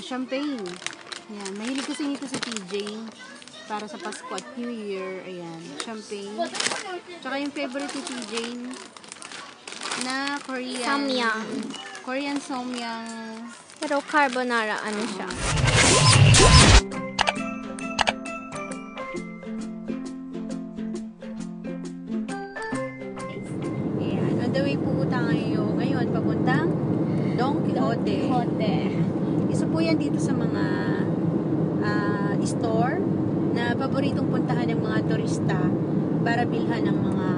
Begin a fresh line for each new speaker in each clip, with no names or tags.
champagne. Ayan, mahilig kasi nito sa TJ. Para sa Pasko at New Year. Ayan, champagne. Tsaka yung favorite ni TJ na Korean.
Samyang.
Korean somyang.
Pero carbonara, ano siya?
Ayan, on the way po tayo ngayon papuntang Don Quijote. Isa po yan dito sa mga store na paboritong puntahan ng mga turista para bilhan ng mga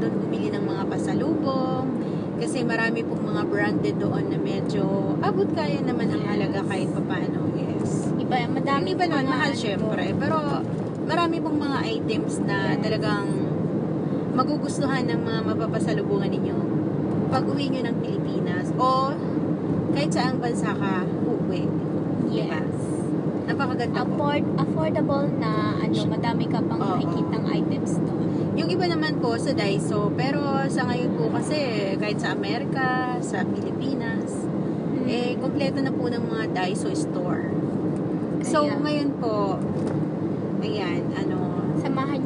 doon bumili ng mga pasalubong kasi marami pong mga branded doon na medyo abot kaya naman ang halaga kahit papaano. Yes.
Madami
Iba naman, mahal
ano
syempre, pero marami pong mga items na talagang magugustuhan ng mga mapapasalubungan ninyo pag uwi nyo ng Pilipinas o kahit saang bansa ka uwi.
Yes.
Napakaganda po.
Affordable na madami ka pang makikitang items doon.
Yung iba naman po sa Daiso, pero sa ngayon po kasi kahit sa Amerika, sa Pilipinas, kompleto na po ng mga Daiso store. So, ngayon po, ayan, samahan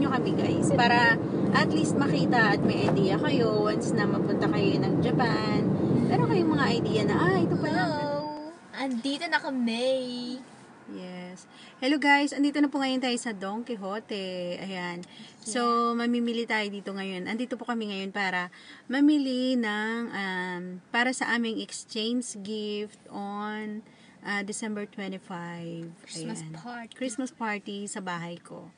nyo kami guys, para at least makita at may idea kayo once na mapunta kayo ng Japan. Pero kayong mga idea na, ito pala.
Andito na kami.
Yes. Hello guys, andito na po ngayon tayo sa Don Quijote. Ayan. So, mamimili tayo dito ngayon. Andito po kami ngayon para mamili ng para sa aming exchange gift on December 25. Christmas party sa bahay ko.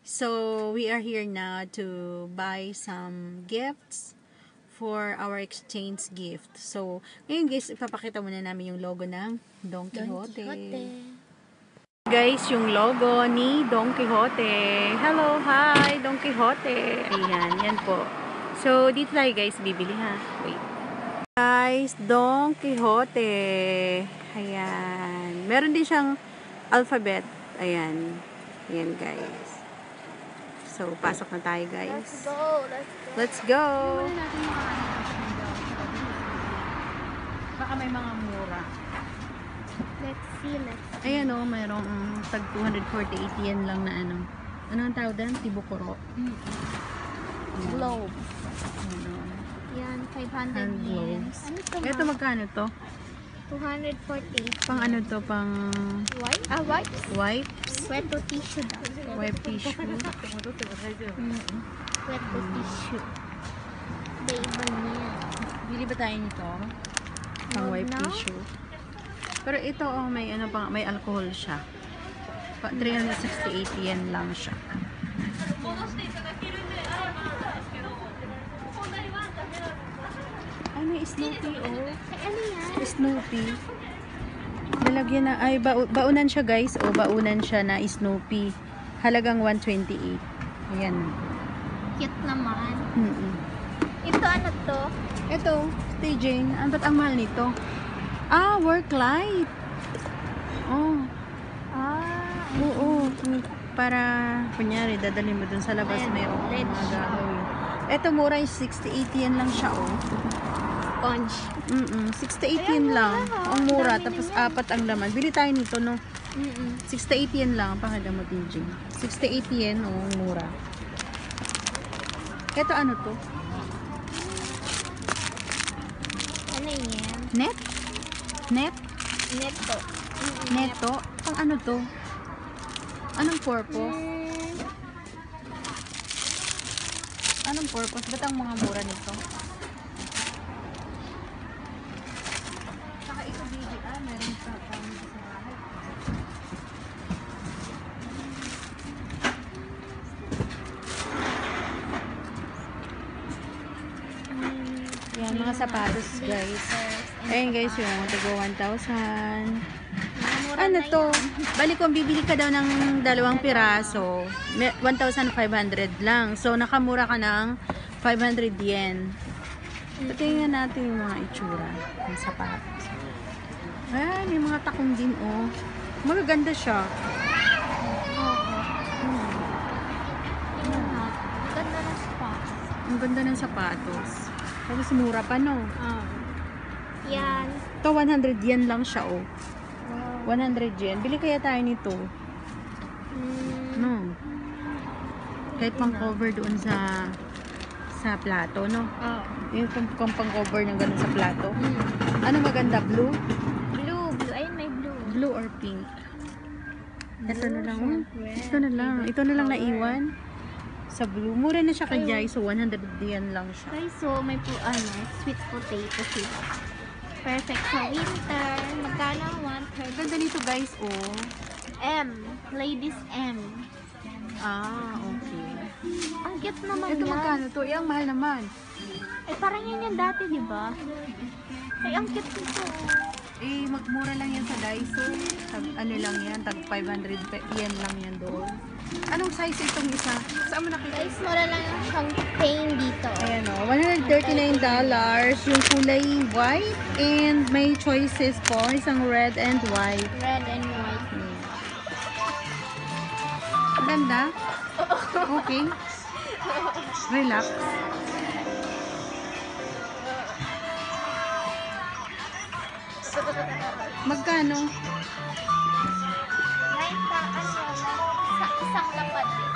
So, we are here now to buy some gifts for our exchange gift. So, ngayon guys, ipapakita muna namin yung logo ng Don Quijote. Guys, yung logo ni Don Quijote. Hello, hi, Don Quixote. Ayan, yan po. So, dito tayo guys, bibili ha. Wait. Guys, Don Quijote. Ayan. Meron din siyang alphabet. Ayan. Ayan guys. So, pasok na tayo guys. Let's go. Baka may mga mura.
Let's see.
Ayan o, mayroong tag 248 yen lang na ano. Ano ang tawag doon? Tibukuro.
Globe.
Ano?
Yan, 500
Hand
yen.
gloves.
Ano to?
Ito magkano to?
248.
Pang ano to? Pang
White? Wipes?
wipes?
Wet tissue daw.
Wipe tissue.
Wet tissue. Iba niya.
Bili ba tayo nito? Pang wipe
No?
tissue. Pero ito may ano pang may alcohol siya. 368 yen lang siya. Ay, may Snoopy oh.
Ano yan?
Snoopy. Nalagyan na, ay baunan siya guys. O baunan siya na Snoopy. Halagang 128. Ayan.
Cute naman.
Ito
ano to?
Ito, Stay Jane. Ba't ang mahal nito? Work light. Oh. Oo. Para, kunyari, dadalhin mo dun sa labas.
Ayan,
Mayroon
red
mga
siya.
gagawin. Ito, mura yung 68 yen lang siya, oh.
Sponge.
68 yen lang. Ang mura. Tapos, 4 ang laman. Bili tayo nito, no? 68 yen lang. Pakadamot yung Jing. 68 yen, oh. Mura. Ito, ano to?
Ano yan?
Net? Net?
Neto.
Neto? Pang ano to? Anong purpose? Anong purpose? Ba't ang mga mura nito? Saka ito, baby. Meron sa pang sa bahay. Yan, mga sapatos, guys. Ayan, guys, yung tigo 1,000. Ano to? Balik kung bibili ka daw ng 2 piraso, 1,500 lang. So, nakamura ka ng 500 yen. Patingnan natin yung mga itsura ng sapatos. Ayan, may mga takong din, oh. Magaganda siya.
Ganda ng spots.
Ang ganda ng sapatos. Tapos mura pa, no?
Yan.
Ito, 100 yen lang siya, oh.
Wow.
100 yen. Bili kaya tayo nito. No. Kahit pang cover doon sa plato, no?
Oh.
Yung kung pang cover ng ganun sa plato.
Mm.
Ano maganda? Blue?
Blue. Ayun, may blue.
Blue or pink? Ito na lang.
Red.
Ito na lang. Ito na lang naiwan. Sa blue. Mura na siya kay
Ayun.
Jai. So, 100 yen lang siya.
Guys, so may sweet potato sila. Perfect sa winter. Magkano ang 1/3?
Ganda nito guys, oh.
M. Ladies M.
Ah, okay.
Ang cute naman
Ito
yan.
magkano to? Ang mahal naman.
Eh, parang yun yung dati, di ba? Ay, ang cute nito.
Eh, magmura lang yan sa Daiso. Ano lang yan, tag 500 yen lang yan doon. Anong size itong isa? Saan mo nakita?
Guys, mura lang yung campaign dito.
Ayan o, $139 yung kulay white and may choices po, isang red and white.
Red and white.
Ganda? Okay. Relax. Magkano?
Isang lapad din.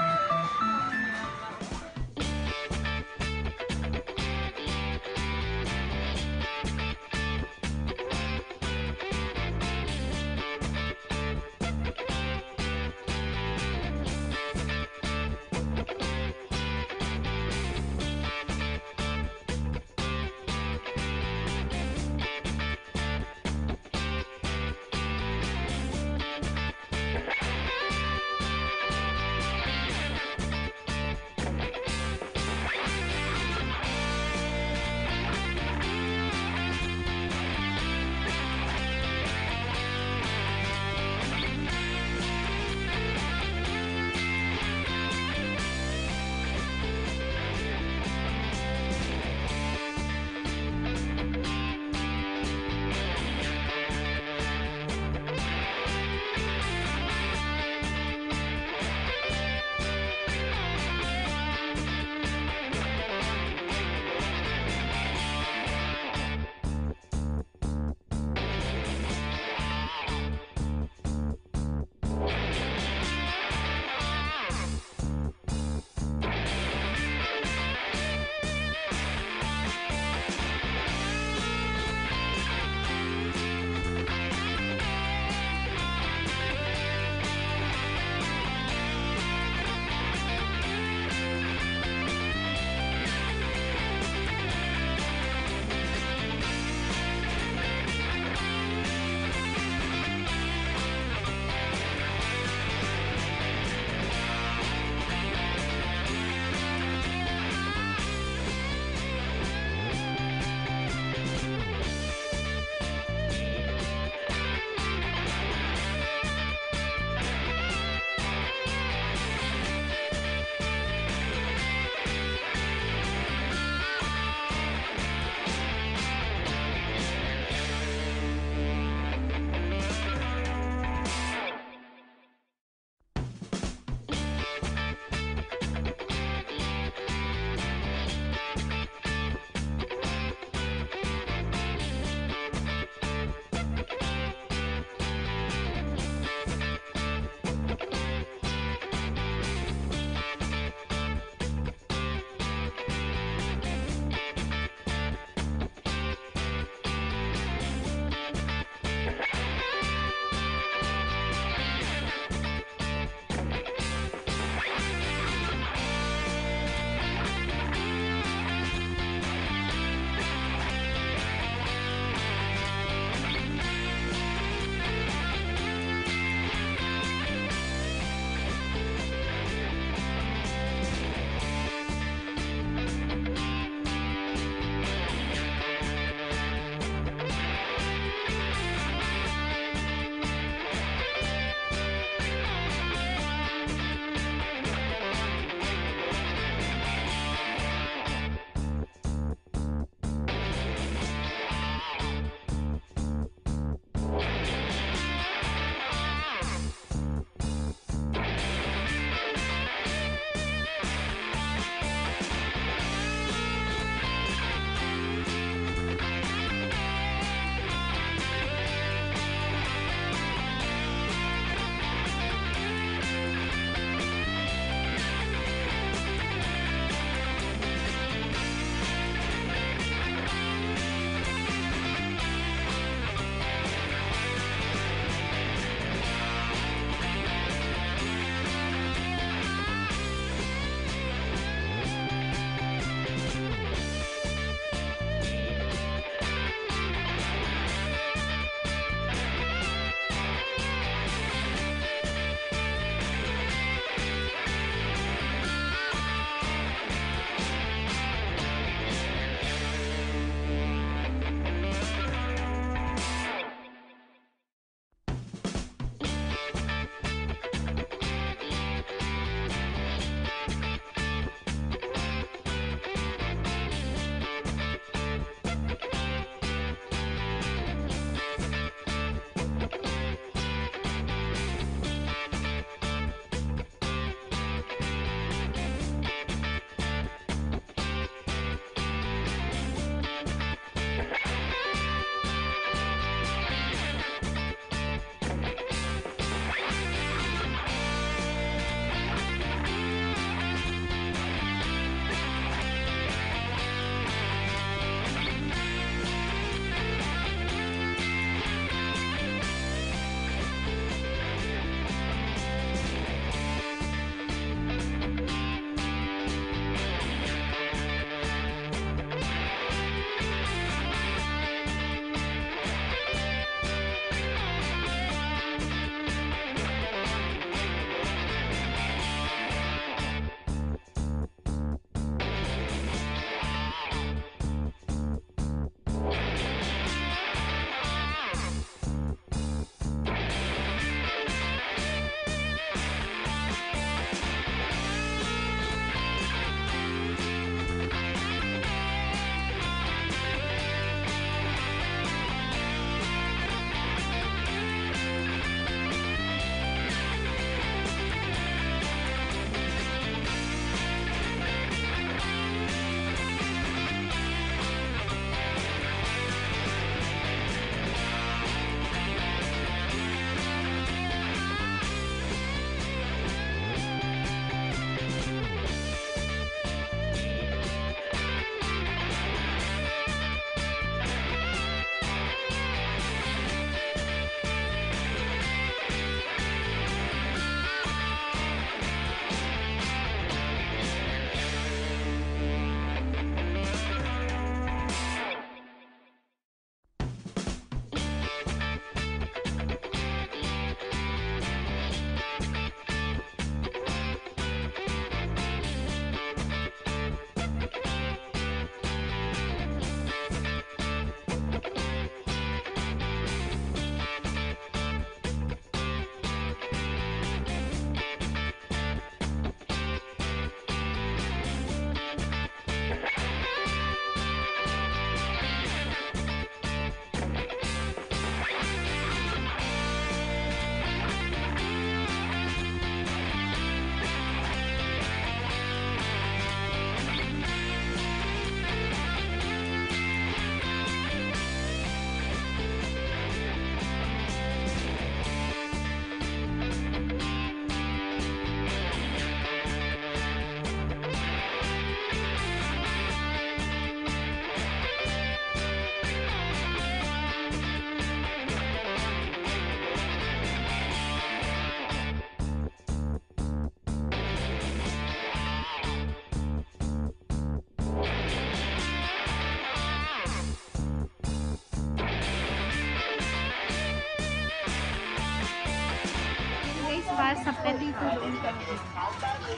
Para sa pet.
Dito doon kami.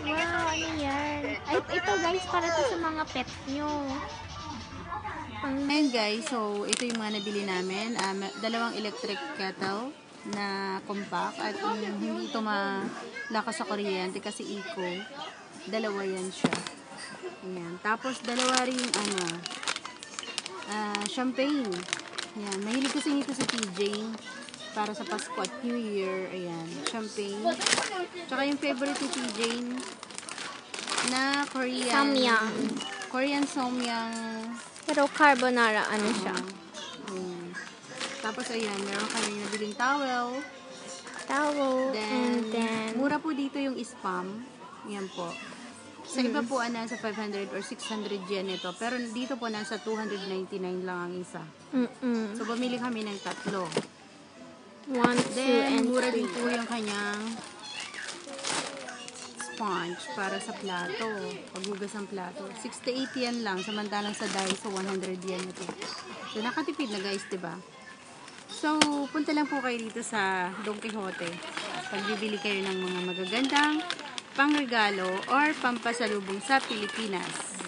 Wow, ano yan? Ay, ito guys, para to sa mga pet nyo.
Ayan guys, so ito yung mga nabili namin. Dalawang electric kettle na compact at hindi ito malakas sa kuryente kasi eco. Dalawa yan siya. Ayan. Tapos dalawa rin champagne. Ayan. Mahilig kasi nito si TJ para sa Pasko at New Year. Ayan. Champagne. Tsaka yung favorite ni TJ na
Samyang.
Korean Samyang.
Pero carbonara, ano siya?
Ayan. Tapos ayan, meron kami nabiling towel.
Towel.
Then,
And then,
mura po dito yung spam. Yan po. Sa iba po, nasa 500 or 600 yen ito. Pero dito po, nasa 299 lang ang isa. So, bumili kami ng tatlo.
1, 2,
Then,
and
mura din
3.
po yung kanyang sponge para sa plato. Paghugas ng plato. 68 yen lang. Samantalang sa Daiso, 100 yen ito. So, nakatipid na guys, diba? So, punta lang po kayo dito sa Don Quixote. Pagbibili kayo ng mga magagandang pangregalo or pampasalubong sa Pilipinas.